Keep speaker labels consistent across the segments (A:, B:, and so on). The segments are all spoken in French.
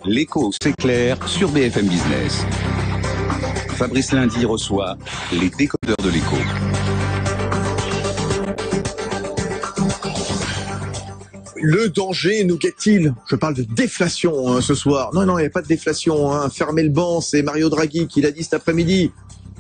A: L'écho s'éclaire sur BFM Business. Fabrice Lundi reçoit les décodeurs de l'écho.
B: Le danger nous guette-t-il? Je parle de déflation ce soir. Non, il n'y a pas de déflation. Fermez le banc, c'est Mario Draghi qui l'a dit cet après-midi.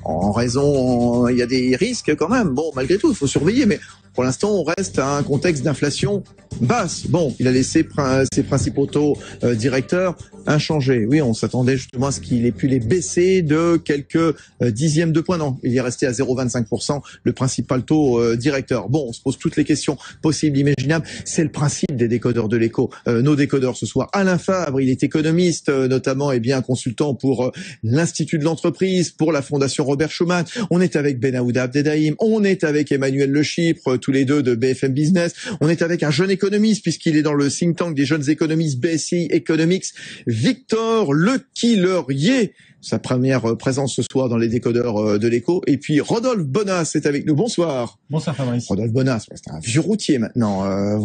B: En raison, il y a des risques quand même. Bon, malgré tout, il faut surveiller, mais pour l'instant, on reste à un contexte d'inflation basse. Bon, il a laissé ses principaux taux directeurs inchangés. Oui, on s'attendait justement à ce qu'il ait pu les baisser de quelques dixièmes de point. Non, il est resté à 0,25%, le principal taux directeur. Bon, on se pose toutes les questions possibles, imaginables. C'est le principe des décodeurs de l'écho. Nos décodeurs ce soir. Alain Fabre, il est économiste, notamment et bien consultant pour l'Institut de l'entreprise, pour la Fondation Robert Schuman. On est avec Benaouda Abdelrahim, on est avec Emmanuel Le Chypre, tous les deux de BFM Business. On est avec un jeune économiste, puisqu'il est dans le think tank des jeunes économistes BSI Economics, Victor Lequillerier. Sa première présence ce soir dans les décodeurs de l'écho. Et puis Rodolphe Bonas est avec nous. Bonsoir.
C: Bonsoir Fabrice.
B: Rodolphe Bonas, c'est un vieux routier maintenant.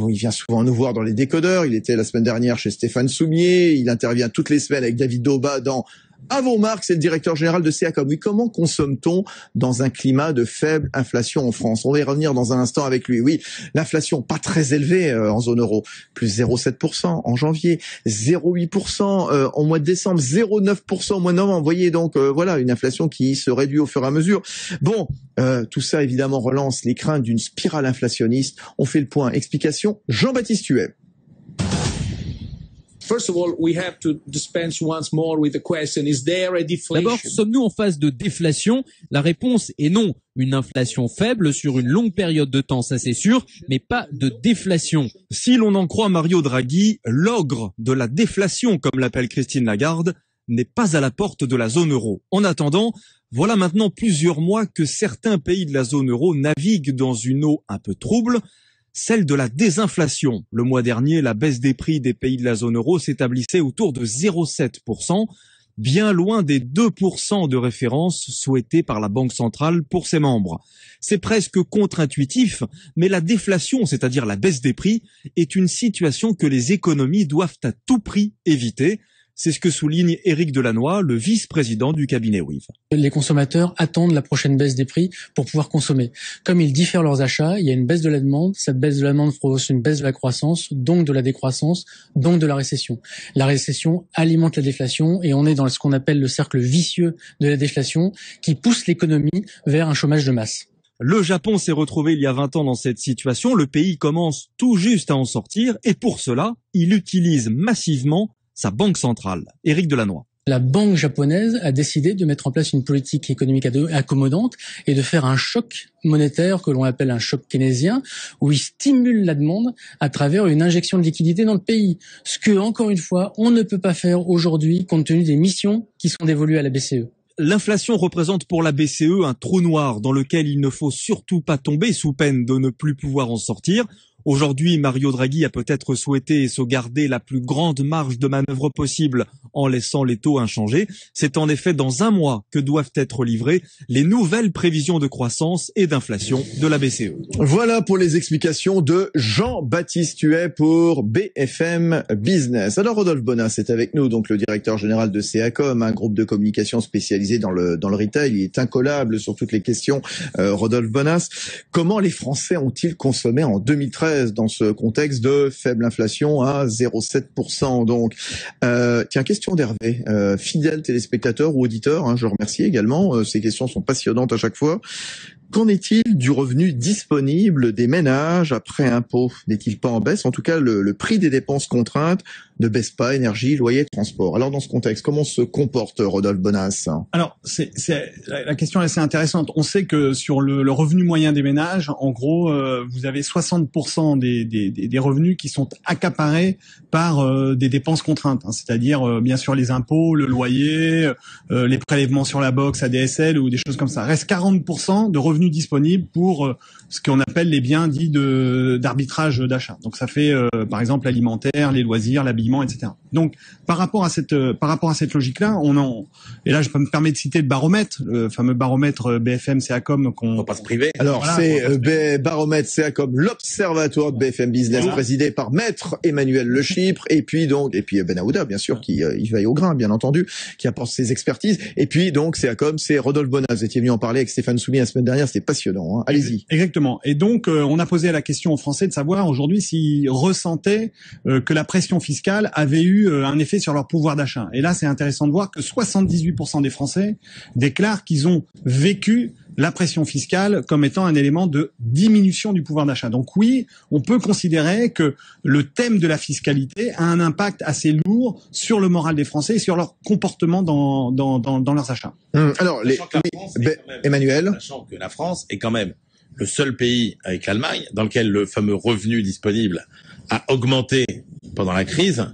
B: Il vient souvent nous voir dans les décodeurs. Il était la semaine dernière chez Stéphane Soumier. Il intervient toutes les semaines avec David Dauba dans À vos marques, c'est le directeur général de CACOM. Oui, comment consomme-t-on dans un climat de faible inflation en France? On va y revenir dans un instant avec lui. Oui, l'inflation pas très élevée en zone euro, plus 0,7% en janvier, 0,8% en mois de décembre, 0,9% au mois de novembre. Vous voyez donc, voilà, une inflation qui se réduit au fur et à mesure. Bon, tout ça évidemment relance les craintes d'une spirale inflationniste. On fait le point. Explication, Jean-Baptiste Huet.
D: D'abord, sommes-nous en phase de déflation? La réponse est non. Une inflation faible sur une longue période de temps, ça c'est sûr, mais pas de déflation.
E: Si l'on en croit Mario Draghi, l'ogre de la déflation, comme l'appelle Christine Lagarde, n'est pas à la porte de la zone euro. En attendant, voilà maintenant plusieurs mois que certains pays de la zone euro naviguent dans une eau un peu trouble, celle de la désinflation. Le mois dernier, la baisse des prix des pays de la zone euro s'établissait autour de 0,7%, bien loin des 2% de référence souhaités par la Banque centrale pour ses membres. C'est presque contre-intuitif, mais la déflation, c'est-à-dire la baisse des prix, est une situation que les économies doivent à tout prix éviter. C'est ce que souligne Éric Delannoy, le vice-président du cabinet WIV.
F: Les consommateurs attendent la prochaine baisse des prix pour pouvoir consommer. Comme ils diffèrent leurs achats, il y a une baisse de la demande. Cette baisse de la demande provoque une baisse de la croissance, donc de la décroissance, donc de la récession. La récession alimente la déflation et on est dans ce qu'on appelle le cercle vicieux de la déflation qui pousse l'économie vers un chômage de masse.
E: Le Japon s'est retrouvé il y a 20 ans dans cette situation. Le pays commence tout juste à en sortir et pour cela, il utilise massivement sa banque centrale. Éric Delannoy.
F: La banque japonaise a décidé de mettre en place une politique économique accommodante et de faire un choc monétaire que l'on appelle un choc keynésien, où il stimule la demande à travers une injection de liquidité dans le pays. Ce que, encore une fois, on ne peut pas faire aujourd'hui compte tenu des missions qui sont dévolues à la BCE.
E: L'inflation représente pour la BCE un trou noir dans lequel il ne faut surtout pas tomber sous peine de ne plus pouvoir en sortir. Aujourd'hui, Mario Draghi a peut-être souhaité sauvegarder la plus grande marge de manœuvre possible en laissant les taux inchangés. C'est en effet dans un mois que doivent être livrées les nouvelles prévisions de croissance et d'inflation de la BCE.
B: Voilà pour les explications de Jean-Baptiste Huet pour BFM Business. Alors Rodolphe Bonas est avec nous, donc le directeur général de CACOM, un groupe de communication spécialisé dans le retail. Il est incollable sur toutes les questions. Rodolphe Bonas, comment les Français ont-ils consommé en 2013 dans ce contexte de faible inflation à 0,7%? Donc, tiens, question d'Hervé, fidèle téléspectateur ou auditeur, je remercie également, ces questions sont passionnantes à chaque fois. Qu'en est-il du revenu disponible des ménages après impôt? N'est-il pas en baisse? En tout cas, le prix des dépenses contraintes ne baisse pas, énergie, loyer, transport. Alors, dans ce contexte, comment se comporte Rodolphe Bonas?
C: Alors, la question est assez intéressante. On sait que sur le revenu moyen des ménages, en gros, vous avez 60% des revenus qui sont accaparés par des dépenses contraintes, c'est-à-dire bien sûr les impôts, le loyer, les prélèvements sur la box, ADSL ou des choses comme ça. Reste 40% de revenus disponibles pour ce qu'on appelle les biens dits d'arbitrage d'achat. Donc ça fait par exemple l'alimentaire, les loisirs, l'habillement, etc. Donc par rapport à cette logique-là, et là je peux me permettre de citer le baromètre, le fameux baromètre BFM CACOM. Donc
G: on va pas se priver.
B: Alors voilà, c'est baromètre CACOM, l'observatoire de BFM Business, présidé par Maître Emmanuel Le Chypre, et puis Ben Aouda, bien sûr, qui y veille au grain, bien entendu, qui apporte ses expertises. Et puis donc CACOM, c'est Rodolphe Bonas. Vous étiez venu en parler avec Stéphane Soumy la semaine dernière, c'était passionnant. Hein. Allez-y.
C: Exactement. Et donc on a posé la question aux Français de savoir aujourd'hui s'ils ressentaient que la pression fiscale avait eu un effet sur leur pouvoir d'achat. Et là, c'est intéressant de voir que 78% des Français déclarent qu'ils ont vécu la pression fiscale comme étant un élément de diminution du pouvoir d'achat. Donc oui, on peut considérer que le thème de la fiscalité a un impact assez lourd sur le moral des Français et sur leur comportement dans leurs achats.
B: Alors, Emmanuel,
G: sachant que la France est quand même le seul pays avec l'Allemagne dans lequel le fameux revenu disponible a augmenté pendant la crise,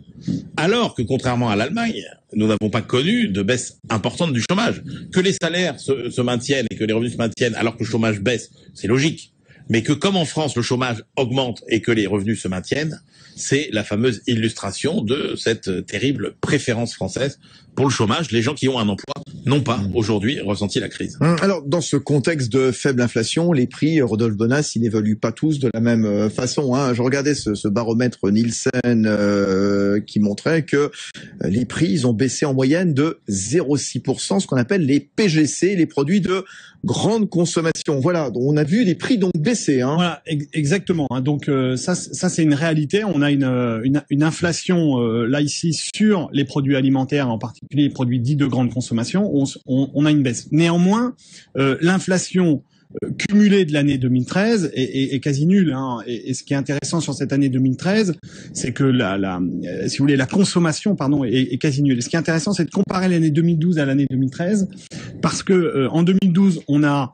G: alors que contrairement à l'Allemagne, nous n'avons pas connu de baisse importante du chômage. Que les salaires se maintiennent et que les revenus se maintiennent alors que le chômage baisse, c'est logique. Mais que comme en France, le chômage augmente et que les revenus se maintiennent, c'est la fameuse illustration de cette terrible préférence française pour le chômage. Les gens qui ont un emploi n'ont pas aujourd'hui ressenti la crise.
B: Alors, dans ce contexte de faible inflation, les prix, Rodolphe Bonas, ils n'évoluent pas tous de la même façon. Hein. Je regardais ce baromètre Nielsen qui montrait que les prix, ils ont baissé en moyenne de 0,6%, ce qu'on appelle les PGC, les produits de grande consommation. Voilà, donc on a vu les prix donc baisser. Hein.
C: Voilà, exactement. Hein. Donc ça c'est une réalité. On a une inflation là ici sur les produits alimentaires, en particulier les produits dits de grande consommation. On a une baisse. Néanmoins, l'inflation cumulée de l'année 2013 est quasi nulle. Hein. Et ce qui est intéressant sur cette année 2013, c'est que si vous voulez, la consommation, est quasi nulle. Et ce qui est intéressant, c'est de comparer l'année 2012 à l'année 2013, parce que en 2012, on a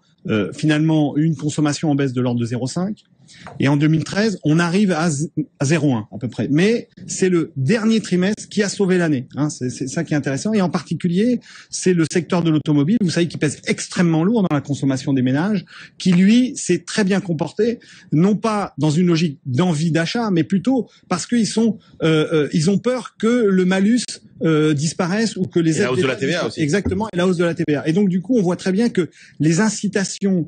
C: finalement une consommation en baisse de l'ordre de 0,5. Et en 2013, on arrive à 0,1 à peu près. Mais c'est le dernier trimestre qui a sauvé l'année. Hein, c'est ça qui est intéressant. Et en particulier, c'est le secteur de l'automobile, vous savez, qui pèse extrêmement lourd dans la consommation des ménages, qui lui s'est très bien comporté, non pas dans une logique d'envie d'achat, mais plutôt parce qu'ils ils ont peur que le malus disparaisse ou que les aides.
G: Et la hausse de la TVA aussi.
C: Exactement, et la hausse de la TVA. Et donc du coup, on voit très bien que les incitations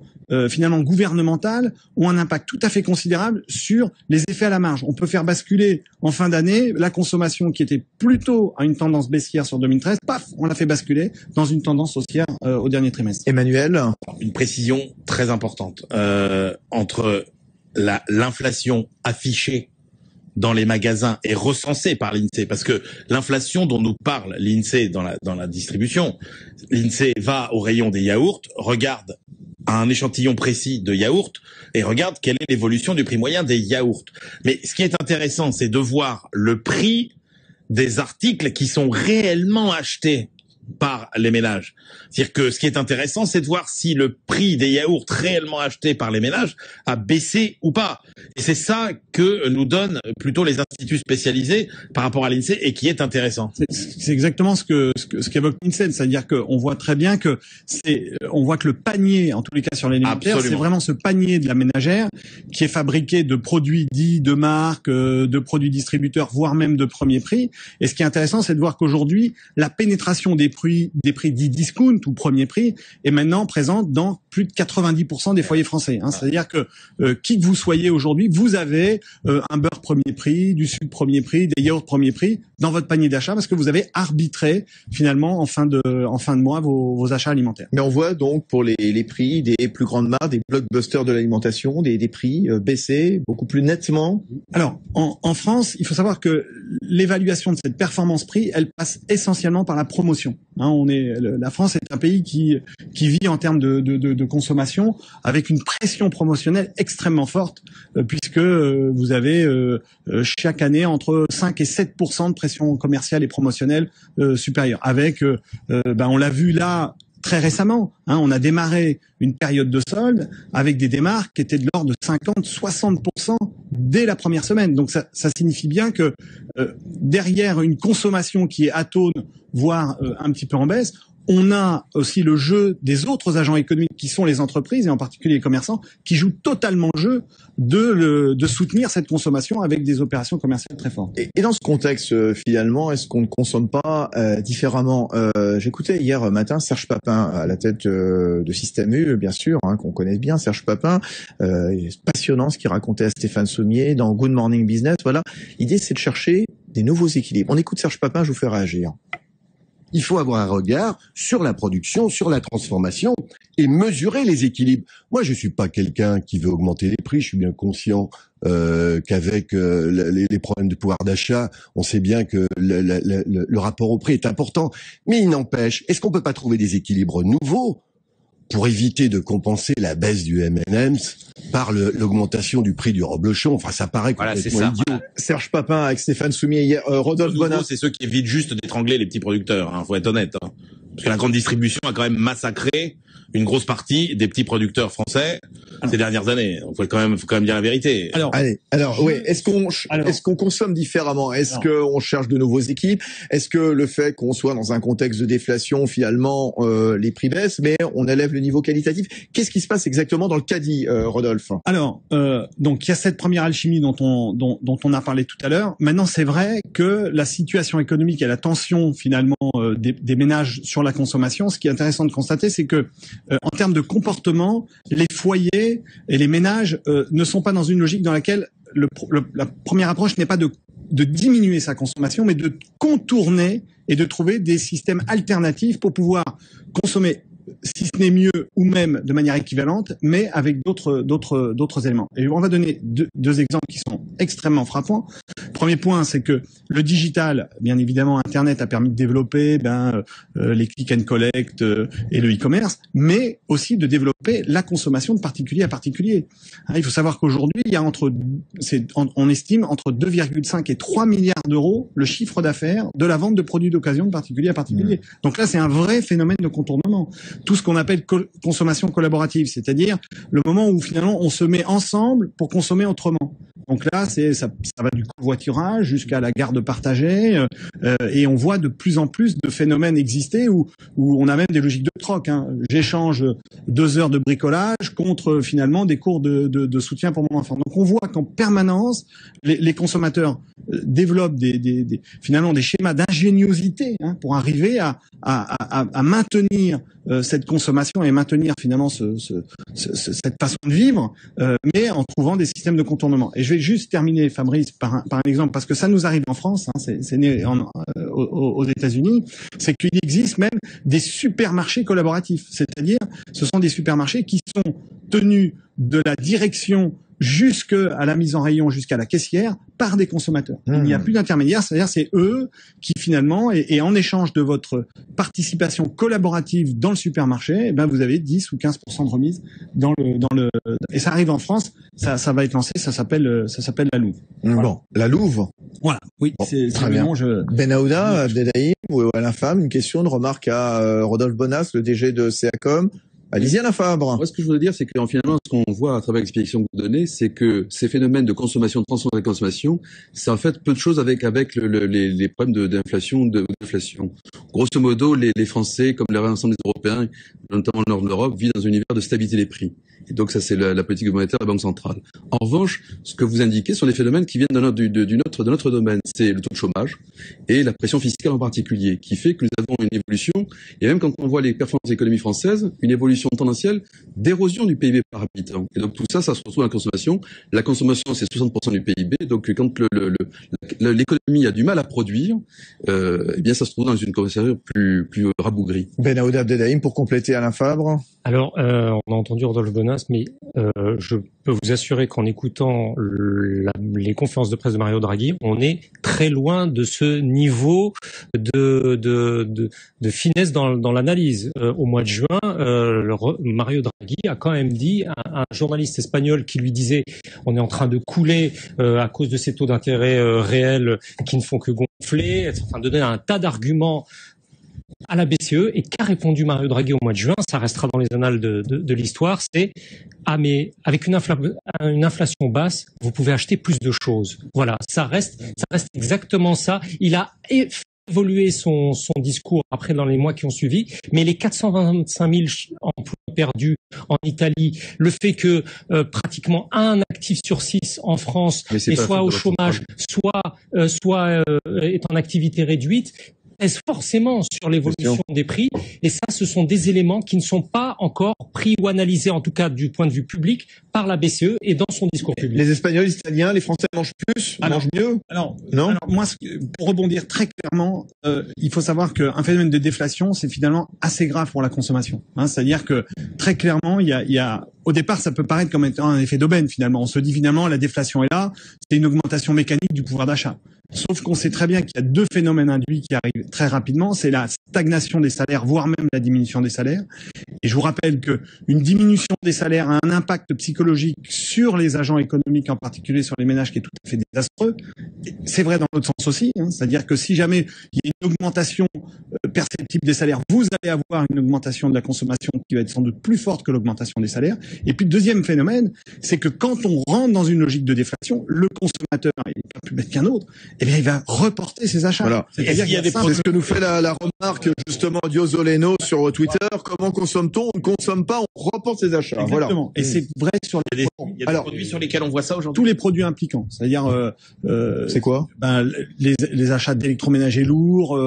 C: finalement gouvernementales ont un impact tout à fait considérable sur les effets à la marge. On peut faire basculer en fin d'année la consommation qui était plutôt à une tendance baissière sur 2013, paf, on l'a fait basculer dans une tendance haussière au dernier trimestre.
B: Emmanuel,
G: une précision très importante entre l'inflation affichée dans les magasins et recensée par l'INSEE, parce que l'inflation dont nous parle l'INSEE dans la distribution, l'INSEE va au rayon des yaourts, regarde un échantillon précis de yaourts et regarde quelle est l'évolution du prix moyen des yaourts. Mais ce qui est intéressant, c'est de voir le prix des articles qui sont réellement achetés par les ménages. C'est-à-dire que ce qui est intéressant, c'est de voir si le prix des yaourts réellement achetés par les ménages a baissé ou pas. Et c'est ça que nous donnent plutôt les instituts spécialisés par rapport à l'INSEE et qui est intéressant.
C: C'est exactement ce qu'évoque l'INSEE, c'est-à-dire qu'on voit très bien que on voit que le panier, en tous les cas sur l'alimentaire, c'est vraiment ce panier de la ménagère qui est fabriqué de produits dits de marque, de produits distributeurs, voire même de premier prix. Et ce qui est intéressant, c'est de voir qu'aujourd'hui, la pénétration des prix dits discount ou premier prix est maintenant présente dans plus de 90% des foyers français. Hein. C'est-à-dire que qui que vous soyez aujourd'hui, vous avez un beurre premier prix, du sucre premier prix, des yaourts premier prix dans votre panier d'achat parce que vous avez arbitré finalement en fin de mois vos achats alimentaires.
B: Mais on voit donc pour les prix des plus grandes marques, des blockbusters de l'alimentation, des prix baisser beaucoup plus nettement.
C: Alors en France, il faut savoir que l'évaluation de cette performance prix, elle passe essentiellement par la promotion. Hein, la France est un pays qui vit en termes de consommation avec une pression promotionnelle extrêmement forte puisque vous avez chaque année entre 5 et 7% de pression commerciale et promotionnelle supérieure. Avec, on l'a vu là très récemment, hein, on a démarré une période de solde avec des démarques qui étaient de l'ordre de 50-60% dès la première semaine. Donc ça signifie bien que derrière une consommation qui est atone, voire un petit peu en baisse, on a aussi le jeu des autres agents économiques qui sont les entreprises et en particulier les commerçants qui jouent totalement le jeu de soutenir cette consommation avec des opérations commerciales très fortes.
B: Et dans ce contexte, finalement, est-ce qu'on ne consomme pas différemment? J'écoutais hier matin Serge Papin à la tête de Système U, bien sûr, qu'on connaît bien, Serge Papin. Passionnant ce qu'il racontait à Stéphane Sommier dans Good Morning Business. Voilà, l'idée c'est de chercher des nouveaux équilibres. On écoute Serge Papin, je vous fais réagir.
H: Il faut avoir un regard sur la production, sur la transformation et mesurer les équilibres. Moi, je suis pas quelqu'un qui veut augmenter les prix. Je suis bien conscient qu'avec les problèmes de pouvoir d'achat, on sait bien que le rapport au prix est important. Mais il n'empêche, est-ce qu'on peut pas trouver des équilibres nouveaux pour éviter de compenser la baisse du M&M's par l'augmentation du prix du reblochon? Enfin, ça paraît complètement idiot.
B: Serge Papin avec Stéphane Soumier hier, Rodolphe Bonas.
G: C'est ceux qui évitent juste d'étrangler les petits producteurs, faut être honnête. Parce que la grande distribution a quand même massacré une grosse partie des petits producteurs français ces dernières années. Faut quand même dire la vérité.
B: Est-ce qu'on consomme différemment? Est-ce qu'on cherche de nouveaux équipes? Est-ce que le fait qu'on soit dans un contexte de déflation, finalement, les prix baissent, mais on élève le niveau qualitatif? Qu'est-ce qui se passe exactement dans le caddie, Rodolphe?
C: Alors, donc il y a cette première alchimie dont on a parlé tout à l'heure. Maintenant, c'est vrai que la situation économique et la tension finalement des ménages sur la consommation, ce qui est intéressant de constater, c'est que en termes de comportement, les foyers et les ménages ne sont pas dans une logique dans laquelle la première approche n'est pas de diminuer sa consommation, mais de contourner et de trouver des systèmes alternatifs pour pouvoir consommer, si ce n'est mieux ou même de manière équivalente, mais avec d'autres éléments. Et on va donner deux exemples qui sont extrêmement frappants. Premier point, c'est que le digital, bien évidemment, Internet a permis de développer les click and collect et le e-commerce, mais aussi de développer la consommation de particulier à particulier. Il faut savoir qu'aujourd'hui, il y a on estime entre 2,5 et 3 milliards d'euros le chiffre d'affaires de la vente de produits d'occasion de particulier à particulier. Donc là, c'est un vrai phénomène de contournement. Tout ce qu'on appelle consommation collaborative, c'est-à-dire le moment où finalement on se met ensemble pour consommer autrement. Donc là, ça va du covoiturage jusqu'à la garde partagée, et on voit de plus en plus de phénomènes exister où on a même des logiques de troc. J'échange 2 heures de bricolage contre finalement des cours de soutien pour mon enfant. Donc on voit qu'en permanence, les consommateurs développent finalement des schémas d'ingéniosité pour arriver à maintenir cette consommation et maintenir finalement cette façon de vivre, mais en trouvant des systèmes de contournement. Et je vais juste terminer, Fabrice, par un exemple, parce que ça nous arrive en France, c'est né aux États-Unis, c'est qu'il existe même des supermarchés collaboratifs, c'est-à-dire ce sont des supermarchés qui sont tenus de la direction jusqu'à la mise en rayon, jusqu'à la caissière, par des consommateurs. Il n'y a plus d'intermédiaire, c'est-à-dire c'est eux qui finalement, et en échange de votre participation collaborative dans le supermarché, vous avez 10 ou 15% de remise dans le, et ça arrive en France, ça va être lancé, ça s'appelle la Louve.
B: Voilà. Bon, la Louve.
C: Voilà. Oui,
B: bon,
C: c'est
B: très bien. Ben Aouda, Abdelhaim ou Alain Fabre, une question, une remarque à Rodolphe Bonas, le DG de CACOM. Allez-y, Alain Fabre.
I: Moi, ce que je voudrais dire, c'est que finalement, ce qu'on voit à travers l'explication que vous donnez, c'est que ces phénomènes de consommation, de transformation de la consommation, c'est en fait peu de choses avec les problèmes d'inflation, d'inflation. Grosso modo, les Français, comme l'ensemble des Européens, notamment le nord de l'Europe, vivent dans un univers de stabilité des prix. Et donc, ça, c'est la politique monétaire de la Banque centrale. En revanche, ce que vous indiquez sont des phénomènes qui viennent de notre domaine. C'est le taux de chômage et la pression fiscale en particulier, qui fait que nous avons une évolution, et même quand on voit les performances de l'économie française, une évolution tendancielle d'érosion du PIB par habitant. Et donc, tout ça, ça se retrouve dans la consommation. La consommation, c'est 60% du PIB. Donc, quand l'économie a du mal à produire, eh bien, ça se trouve dans une consommation plus rabougrie.
B: Ben Aouda Abdelhaim, pour compléter Alain Fabre.
J: Alors, on a entendu Rodolphe Bonas, mais je peux vous assurer qu'en écoutant les conférences de presse de Mario Draghi, on est très loin de ce niveau de finesse dans l'analyse. Au mois de juin, Mario Draghi a quand même dit à un journaliste espagnol qui lui disait « on est en train de couler à cause de ces taux d'intérêt réels qui ne font que gonfler », enfin de donner un tas d'arguments à la BCE. Et qu'a répondu Mario Draghi au mois de juin, ça restera dans les annales de l'histoire, c'est « ah mais avec une inflation basse, vous pouvez acheter plus de choses ». Voilà, ça reste exactement ça. Il a évolué son discours après dans les mois qui ont suivi, mais les 425 000 emplois perdus en Italie, le fait que pratiquement un actif sur 6 en France est soit au chômage, soit est en activité réduite, pèse forcément sur l'évolution des prix. Et ça, ce sont des éléments qui ne sont pas encore pris ou analysés, en tout cas du point de vue public, par la BCE et dans son discours public.
B: Les Espagnols, les Italiens, les Français mangent plus, mangent mieux.
C: Alors,
B: non.
C: Alors moi, pour rebondir très clairement, il faut savoir qu'un phénomène de déflation, c'est finalement assez grave pour la consommation. C'est-à-dire que très clairement, il y a au départ, ça peut paraître comme étant un effet d'aubaine finalement. On se dit finalement, la déflation est là, c'est une augmentation mécanique du pouvoir d'achat. Sauf qu'on sait très bien qu'il y a deux phénomènes induits qui arrivent très rapidement, c'est la stagnation des salaires, voire même la diminution des salaires. Et je vous rappelle que une diminution des salaires a un impact psychologique sur les agents économiques, en particulier sur les ménages, qui est tout à fait désastreux. C'est vrai dans l'autre sens aussi, c'est-à-dire que si jamais il y a une augmentation perceptible des salaires, vous allez avoir une augmentation de la consommation qui va être sans doute plus forte que l'augmentation des salaires. Et puis le deuxième phénomène, c'est que quand on rentre dans une logique de déflation, le consommateur, il n'est pas plus bête qu'un autre, eh bien il va reporter ses achats.
B: Voilà. C'est ce que nous fait la remarque justement Diozoleno sur Twitter. Comment consomme-t-on? On ne consomme pas, on reporte ses achats.
C: Exactement.
B: Voilà.
C: Et c'est vrai sur les
G: il y a des produits sur lesquels on voit ça aujourd'hui.
C: Tous les produits impliquants, c'est-à-dire
B: c'est quoi?
C: Les achats d'électroménagers lourds,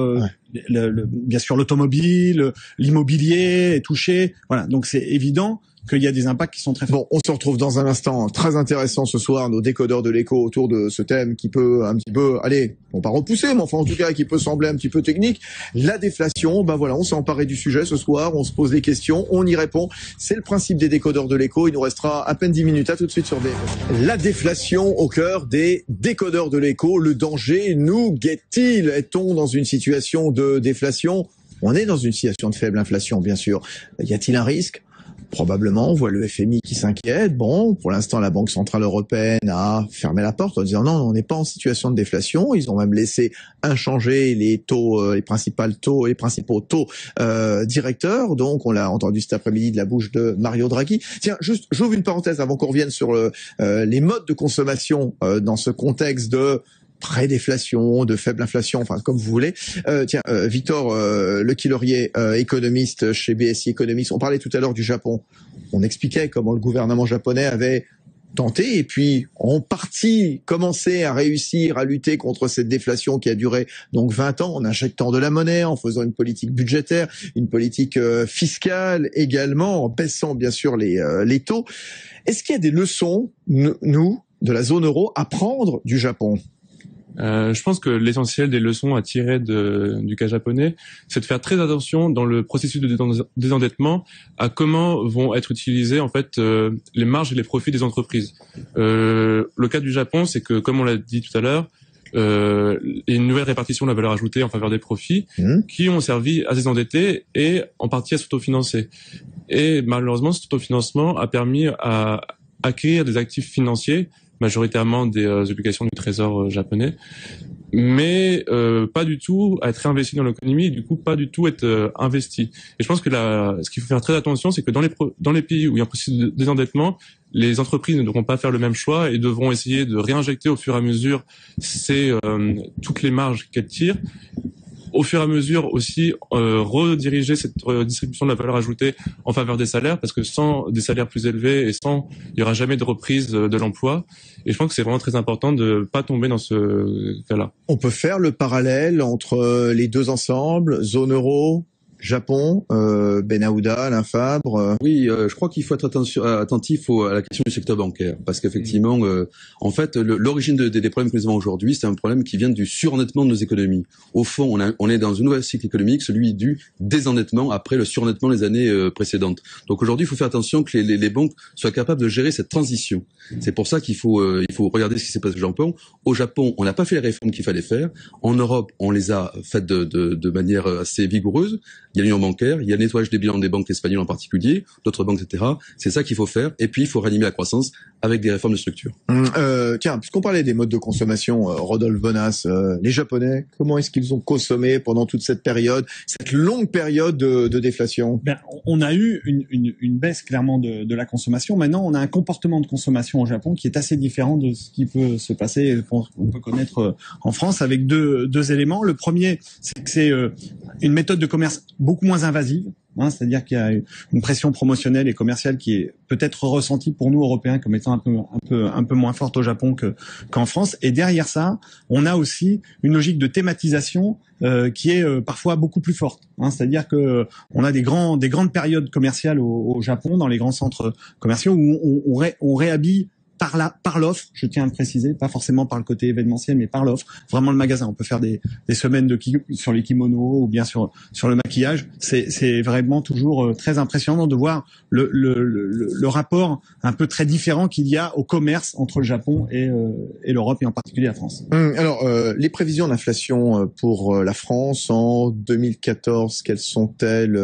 C: bien sûr l'automobile, l'immobilier est touché. Voilà, donc c'est évident qu'il y a des impacts qui sont très forts.
B: Bon, on se retrouve dans un instant très intéressant ce soir, nos décodeurs de l'écho autour de ce thème qui peut un petit peu, allez, on pas repousser, mais enfin en tout cas qui peut sembler un petit peu technique. La déflation, ben voilà, on s'est emparé du sujet ce soir, on se pose des questions, on y répond. C'est le principe des décodeurs de l'écho, il nous restera à peine 10 minutes, à tout de suite sur BFM. La déflation au cœur des décodeurs de l'écho, le danger nous guette-t-il? Est-on dans une situation de déflation? On est dans une situation de faible inflation, bien sûr. Y a-t-il un risque? Probablement, on voit le FMI qui s'inquiète. Bon, pour l'instant, la Banque Centrale Européenne a fermé la porte en disant non, on n'est pas en situation de déflation. Ils ont même laissé inchangés les taux, les principaux taux directeurs. Donc, on l'a entendu cet après-midi de la bouche de Mario Draghi. Tiens, juste, j'ouvre une parenthèse avant qu'on revienne sur les modes de consommation dans ce contexte de pré-déflation, de faible inflation, enfin comme vous voulez. Victor Lequillerier, économiste chez BSI Economics, on parlait tout à l'heure du Japon. On expliquait comment le gouvernement japonais avait tenté et puis en partie commencé à réussir à lutter contre cette déflation qui a duré donc 20 ans en injectant de la monnaie, en faisant une politique budgétaire, une politique fiscale également, en baissant bien sûr les taux. Est-ce qu'il y a des leçons, nous, de la zone euro, à prendre du Japon?
K: Je pense que l'essentiel des leçons à tirer du cas japonais, c'est de faire très attention dans le processus de désendettement à comment vont être utilisés en fait les marges et les profits des entreprises. Le cas du Japon, c'est que comme on l'a dit tout à l'heure, il y a une nouvelle répartition de la valeur ajoutée en faveur des profits qui ont servi à désendetter et en partie à s'autofinancer. Et malheureusement, cet autofinancement a permis à acquérir des actifs financiers, majoritairement des obligations du trésor japonais, mais pas du tout à être réinvesti dans l'économie et du coup pas du tout être investi. Et je pense que ce qu'il faut faire très attention, c'est que dans les pays où il y a un processus de désendettement, les entreprises ne devront pas faire le même choix et devront essayer de réinjecter au fur et à mesure toutes les marges qu'elles tirent. Au fur et à mesure aussi rediriger cette distribution de la valeur ajoutée en faveur des salaires, parce que sans des salaires plus élevés et il n'y aura jamais de reprise de l'emploi. Et je pense que c'est vraiment très important de pas tomber dans ce cas-là.
B: On peut faire le parallèle entre les deux ensembles, zone euro, Japon, Benahouda, Alain Fabre.
I: Oui, je crois qu'il faut être attentif à la question du secteur bancaire, parce qu'effectivement, en fait, l'origine des problèmes que nous avons aujourd'hui, c'est un problème qui vient du surendettement de nos économies. Au fond, on est dans un nouvel cycle économique, celui du désendettement après le surendettement des années précédentes. Donc aujourd'hui, il faut faire attention que les banques soient capables de gérer cette transition. C'est pour ça qu'il faut regarder ce qui s'est passé au Japon. Au Japon, on n'a pas fait les réformes qu'il fallait faire. En Europe, on les a faites de manière assez vigoureuse. il y a l'union bancaire, il y a le nettoyage des bilans des banques espagnoles en particulier, d'autres banques, etc. C'est ça qu'il faut faire. Et puis, il faut réanimer la croissance avec des réformes de structure.
B: Tiens, puisqu'on parlait des modes de consommation, Rodolphe Bonas, les Japonais, comment est-ce qu'ils ont consommé pendant toute cette période, cette longue période de déflation?
C: On a eu une baisse clairement de la consommation. Maintenant, on a un comportement de consommation au Japon qui est assez différent de ce qui peut se passer, qu'on peut connaître en France, avec deux éléments. Le premier, c'est que c'est une méthode de commerce beaucoup moins invasive. C'est-à-dire qu'il y a une pression promotionnelle et commerciale qui est peut-être ressentie pour nous Européens comme étant un peu moins forte au Japon qu'en France. Et derrière ça, on a aussi une logique de thématisation qui est parfois beaucoup plus forte. C'est-à-dire que on a des grandes périodes commerciales au Japon, dans les grands centres commerciaux, où on réhabille par l'offre, je tiens à le préciser, pas forcément par le côté événementiel, mais par l'offre. Vraiment le magasin, on peut faire des semaines sur les kimonos ou bien sur le maquillage. C'est vraiment toujours très impressionnant de voir le rapport un peu très différent qu'il y a au commerce entre le Japon et l'Europe, et en particulier la France.
B: Alors, les prévisions d'inflation pour la France en 2014, quelles sont-elles,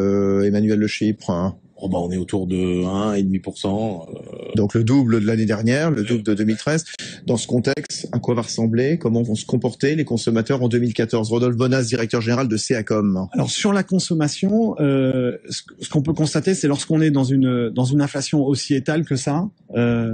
B: Emmanuel Le Chypre?
G: On est autour de 1,5%.
B: Donc le double de l'année dernière, le double de 2013. Dans ce contexte, à quoi va ressembler, comment vont se comporter les consommateurs en 2014? Rodolphe Bonas, directeur général de CACOM.
C: Alors sur la consommation, ce qu'on peut constater, c'est lorsqu'on est dans une inflation aussi étale que ça,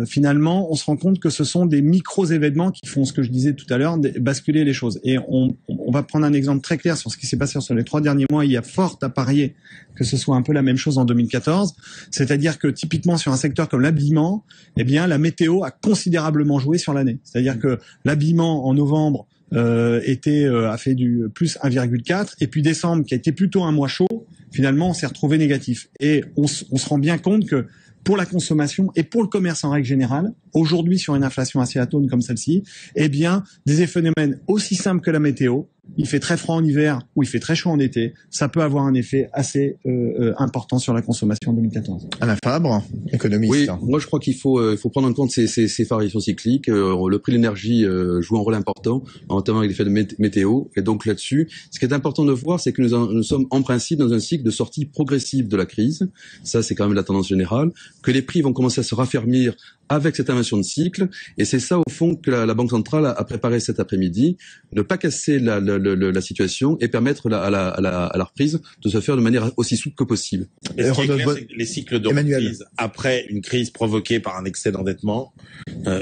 C: finalement, on se rend compte que ce sont des micro-événements qui font ce que je disais tout à l'heure, basculer les choses. Et on va prendre un exemple très clair sur ce qui s'est passé sur les 3 derniers mois. Il y a fort à parier que ce soit un peu la même chose en 2014. C'est-à-dire que typiquement sur un secteur comme l'habillement, eh bien la météo a considérablement joué sur l'année. C'est-à-dire que l'habillement en novembre a fait du plus 1,4, et puis décembre, qui a été plutôt un mois chaud, finalement on s'est retrouvé négatif. Et on se rend bien compte que pour la consommation et pour le commerce en règle générale, aujourd'hui sur une inflation assez atone comme celle-ci, eh bien des phénomènes aussi simples que la météo, il fait très froid en hiver ou il fait très chaud en été, ça peut avoir un effet assez important sur la consommation en 2014.
B: Alain Fabre, économiste.
I: Oui, moi je crois qu'il faut prendre en compte ces variations cycliques. Le prix de l'énergie joue un rôle important, notamment avec l'effet de météo. Et donc là-dessus, ce qui est important de voir, c'est que nous sommes en principe dans un cycle de sortie progressive de la crise. Ça, c'est quand même la tendance générale. Que les prix vont commencer à se raffermir avec cette inversion de cycle. Et c'est ça, au fond, que la Banque centrale a préparé cet après-midi. Ne pas casser la situation et permettre à la reprise de se faire de manière aussi souple que possible.
G: Et ce qui est clair, c'est que les cycles de reprise après une crise provoquée par un excès d'endettement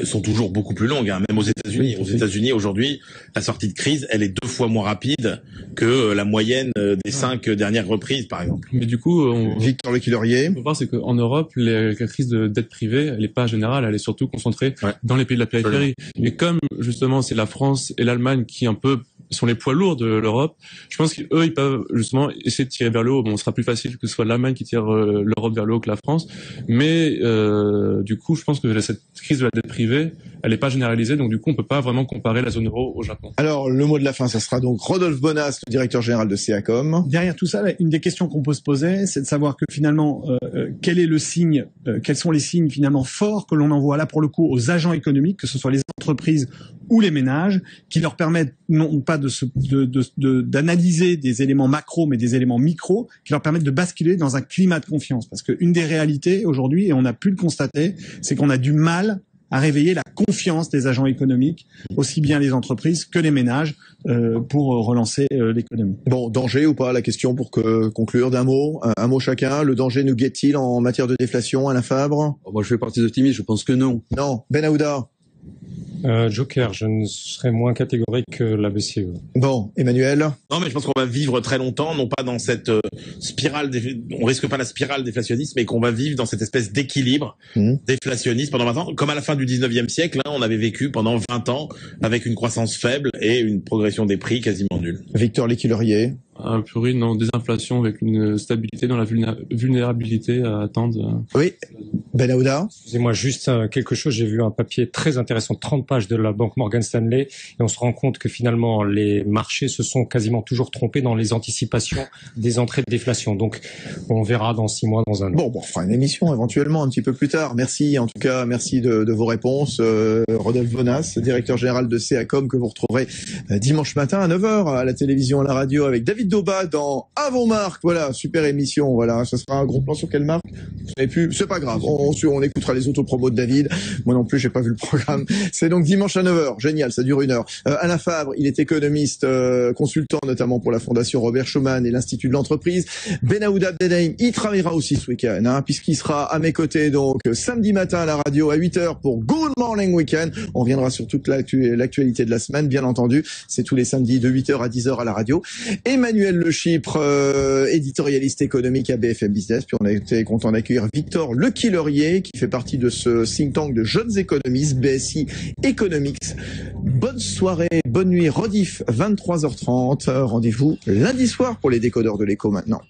G: sont toujours beaucoup plus longues, même aux États-Unis. Aux États-Unis, aujourd'hui, la sortie de crise, elle est 2 fois moins rapide que la moyenne des 5 dernières reprises, par exemple.
K: Mais du coup,
B: Victor Lequillerier,
K: on peut voir, c'est qu'en Europe, la crise de dette privée, elle n'est pas générale, elle est surtout concentrée dans les pays de la périphérie. Et comme justement c'est la France et l'Allemagne qui un peu sont les poids lourds de l'Europe, je pense qu'eux, ils peuvent justement essayer de tirer vers le haut. Bon, ce sera plus facile que ce soit l'Allemagne qui tire l'Europe vers le haut que la France, mais du coup, je pense que cette crise de la dette privée, elle n'est pas généralisée, donc du coup, on peut pas vraiment comparer la zone euro au Japon.
B: Alors, le mot de la fin, ça sera donc Rodolphe Bonas, le directeur général de CACOM.
C: Derrière tout ça, une des questions qu'on peut se poser, c'est de savoir que finalement, quel est le signe, quels sont les signes finalement forts que l'on envoie là pour le coup aux agents économiques, que ce soit les entreprises ou les ménages, qui leur permettent non pas d'analyser des éléments macro, mais des éléments micro, qui leur permettent de basculer dans un climat de confiance. Parce qu'une des réalités aujourd'hui, et on a pu le constater, c'est qu'on a du mal à réveiller la confiance des agents économiques, aussi bien les entreprises que les ménages, pour relancer l'économie.
B: Bon, danger ou pas, la question pour conclure d'un mot, un mot chacun. Le danger nous guette-t-il en matière de déflation, Alain Fabre?
I: Moi, je fais partie des optimistes, je pense que non.
B: Non. Ben Aouda?
J: Joker, je ne serais moins catégorique que la BCE.
B: Bon, Emmanuel?
G: Non, mais je pense qu'on va vivre très longtemps, non pas dans cette spirale, on risque pas la spirale déflationniste, mais qu'on va vivre dans cette espèce d'équilibre déflationniste pendant 20 ans. Comme à la fin du 19e siècle, on avait vécu pendant 20 ans avec une croissance faible et une progression des prix quasiment nulle.
B: Victor Lequillerier?
K: Un purine dans désinflation avec une stabilité dans la vulnérabilité à attendre.
B: Oui. Ben Aouda?
J: Excusez-moi, juste quelque chose. J'ai vu un papier très intéressant, 30 pages de la banque Morgan Stanley, et on se rend compte que finalement les marchés se sont quasiment toujours trompés dans les anticipations des entrées de déflation. Donc on verra dans 6 mois, dans un an.
B: Bon, on fera une émission éventuellement un petit peu plus tard. Merci en tout cas, merci de vos réponses. Rodolphe Bonas, directeur général de CACOM, que vous retrouverez dimanche matin à 9h à la télévision, à la radio, avec David Daubas dans Avant Marc. Voilà, super émission. Voilà, ça sera un gros plan sur quelle marque? Vous savez plus, c'est pas grave. On écoutera les autopromos de David. Moi non plus, j'ai pas vu le programme. C'est donc dimanche à 9h. Génial, ça dure 1 heure. Alain Fabre, il est économiste, consultant notamment pour la Fondation Robert Schuman et l'Institut de l'entreprise. Benaouda Abdelhaim, il travaillera aussi ce week-end, hein, puisqu'il sera à mes côtés donc samedi matin à la radio à 8h pour Good Morning Weekend. On reviendra sur toute l'actualité de la semaine, bien entendu. C'est tous les samedis de 8h à 10h à la radio. Emmanuel Le Chypre, éditorialiste économique à BFM Business. Puis on a été content d'accueillir Victor Lequillerier, qui fait partie de ce think tank de jeunes économistes, BSI Economics. Bonne soirée, bonne nuit, rediff 23h30. Rendez-vous lundi soir pour les décodeurs de l'écho maintenant.